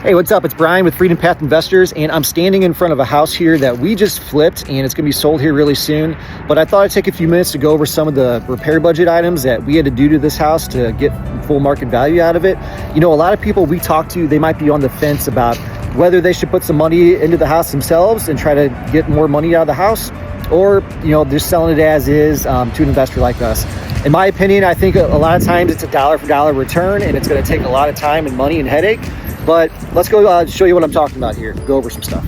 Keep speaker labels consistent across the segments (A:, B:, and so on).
A: Hey, what's up? It's Brian with Freedom Path Investors, and I'm standing in front of a house here that we just flipped, and it's going to be sold here really soon. But I thought I'd take a few minutes to go over some of the repair budget items that we had to do to this house to get full market value out of it. You know, a lot of people we talk to, they might be on the fence about whether they should put some money into the house themselves and try to get more money out of the house, or, you know, just selling it as is to an investor like us. In my opinion, I think a lot of times it's a dollar for dollar return, and it's going to take a lot of time and money and headache. But let's go show you what I'm talking about here. Go over some stuff.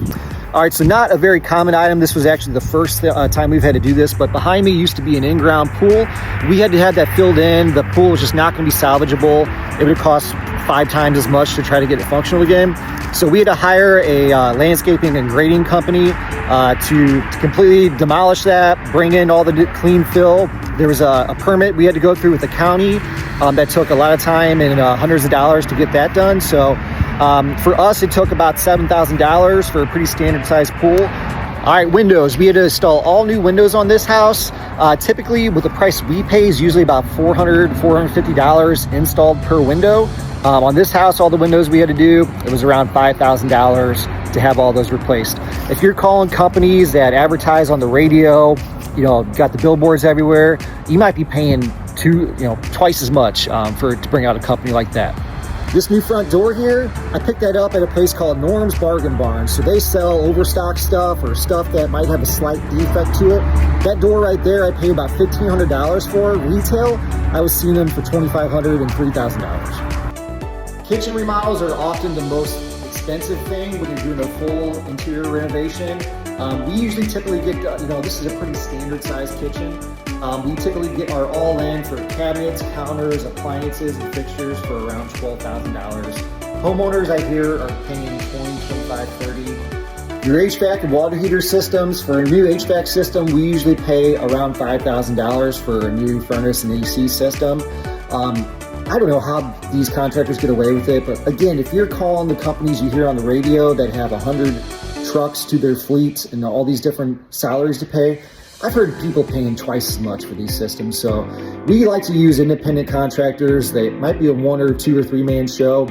A: All right, so not a very common item. This was actually the first time we've had to do this, but behind me used to be an in-ground pool. We had to have that filled in. The pool was just not going to be salvageable. It would cost 5 times as much to try to get it functional again. So we had to hire a landscaping and grading company to completely demolish that, bring in all the clean fill. There was a permit we had to go through with the county that took a lot of time and hundreds of dollars to get that done. So for us, it took about $7,000 for a pretty standard sized pool. All right, windows. We had to install all new windows on this house. Typically, with the price we pay is usually about $400, $450 installed per window. On this house, all the windows we had to do, it was around $5,000 to have all those replaced. If you're calling companies that advertise on the radio, you know, got the billboards everywhere, you might be paying twice as much to bring out a company like that. This new front door here, I picked that up at a place called Norm's Bargain Barn. So they sell overstock stuff or stuff that might have a slight defect to it. That door right there, I paid about $1,500 for retail. I was seeing them for $2,500 and $3,000. Kitchen remodels are often the most expensive thing when you're doing a full interior renovation. We usually typically get, this is a pretty standard sized kitchen. We typically get our all-in for cabinets, counters, appliances, and fixtures for around $12,000. Homeowners, I hear, are paying $20,000, $25,000, $30,000. Your HVAC and water heater systems, for a new HVAC system, we usually pay around $5,000 for a new furnace and AC system. I don't know how these contractors get away with it, but again, if you're calling the companies you hear on the radio that have 100 trucks to their fleet and all these different salaries to pay, I've heard people paying twice as much for these systems. So we like to use independent contractors. They might be a 1 or 2 or 3 man show.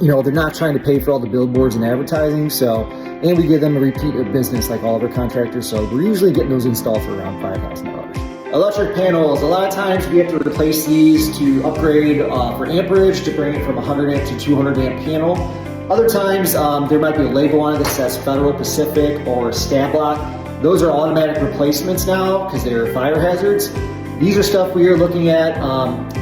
A: You know, they're not trying to pay for all the billboards and advertising. And we give them a repeat business like all of our contractors. So we're usually getting those installed for around $5,000. Electric panels, a lot of times we have to replace these to upgrade for amperage to bring it from 100 amp to 200 amp panel. Other times there might be a label on it that says Federal, Pacific, or Stab Lock. Those are automatic replacements now because they're fire hazards. These are stuff we are looking at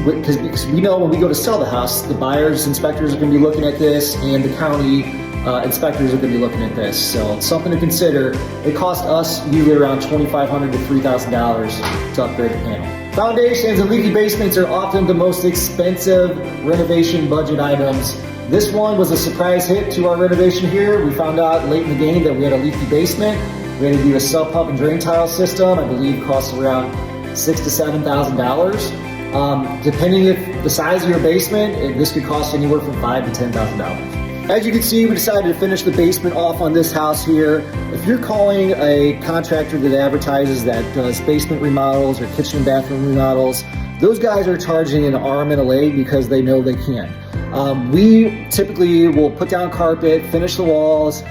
A: because we know when we go to sell the house, the buyers, inspectors are going to be looking at this, and the county inspectors are going to be looking at this. So it's something to consider. It costs us usually around $2,500 to $3,000 to upgrade the panel. Foundations and leaky basements are often the most expensive renovation budget items. This one was a surprise hit to our renovation here. We found out late in the game that we had a leaky basement. We had to do a sub pump and drain tile system. I believe costs around $6,000 to $7,000. Depending if the size of your basement, this could cost anywhere from $5,000 to $10,000. As you can see, we decided to finish the basement off on this house here. If you're calling a contractor that advertises that does basement remodels or kitchen and bathroom remodels, those guys are charging an arm and a leg because they know they can. We typically will put down carpet, finish the walls,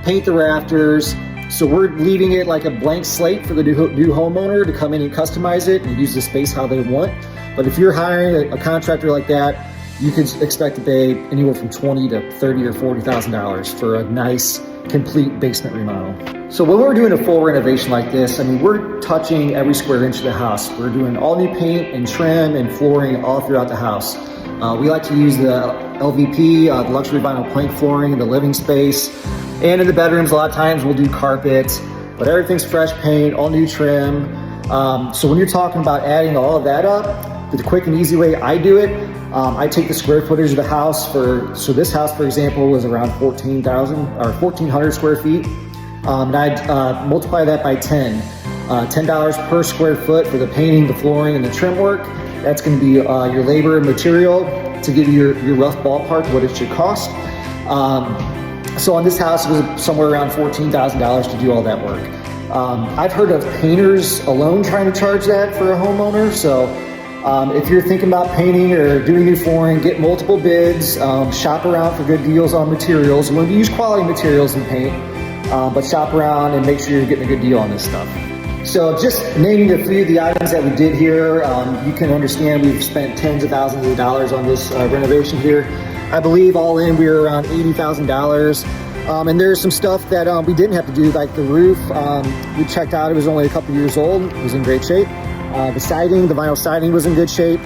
A: paint the rafters. So we're leaving it like a blank slate for the new homeowner to come in and customize it and use the space how they want. But if you're hiring a contractor like that, you can expect to pay anywhere from $20,000 to $30,000 or $40,000 for a nice, complete basement remodel. So when we're doing a full renovation like this, I mean, we're touching every square inch of the house. We're doing all new paint and trim and flooring all throughout the house. We like to use the LVP, the luxury vinyl plank flooring in the living space. And in the bedrooms, a lot of times we'll do carpet, but everything's fresh paint, all new trim. So when you're talking about adding all of that up, the quick and easy way I do it, I take the square footage of the house so this house, for example, was around 1,400 square feet. And I'd multiply that by 10. $10 per square foot for the painting, the flooring, and the trim work. That's gonna be your labor and material to give you your rough ballpark what it should cost. So on this house, it was somewhere around $14,000 to do all that work. I've heard of painters alone trying to charge that for a homeowner. So If you're thinking about painting or doing new flooring, get multiple bids, shop around for good deals on materials. You want to use quality materials in paint, but shop around and make sure you're getting a good deal on this stuff. So just naming a few of the items that we did here, you can understand we've spent tens of thousands of dollars on this renovation here. I believe all in we were around $80,000. And there's some stuff that we didn't have to do, like the roof. We checked out, it was only a couple years old. It was in great shape. The siding, the vinyl siding was in good shape.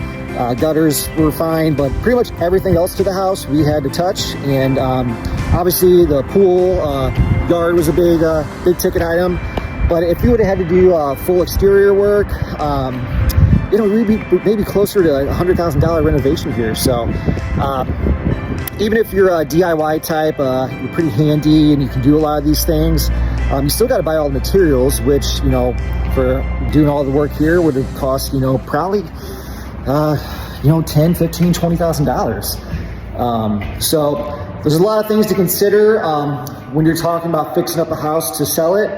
A: Gutters were fine, but pretty much everything else to the house we had to touch. And obviously the pool yard was a big ticket item. But if you would have had to do full exterior work, we'd be maybe closer to a $100,000 renovation here. So even if you're a DIY type, you're pretty handy and you can do a lot of these things, you still got to buy all the materials, which, for doing all the work here would have cost, probably, $10,000, $15,000, $20,000. So there's a lot of things to consider when you're talking about fixing up a house to sell it.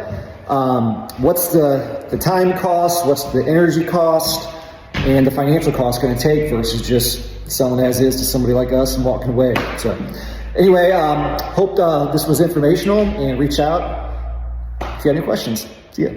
A: What's the time cost? What's the energy cost? And the financial cost going to take versus just selling as is to somebody like us and walking away. So anyway, hope this was informational, and reach out if you have any questions. See ya.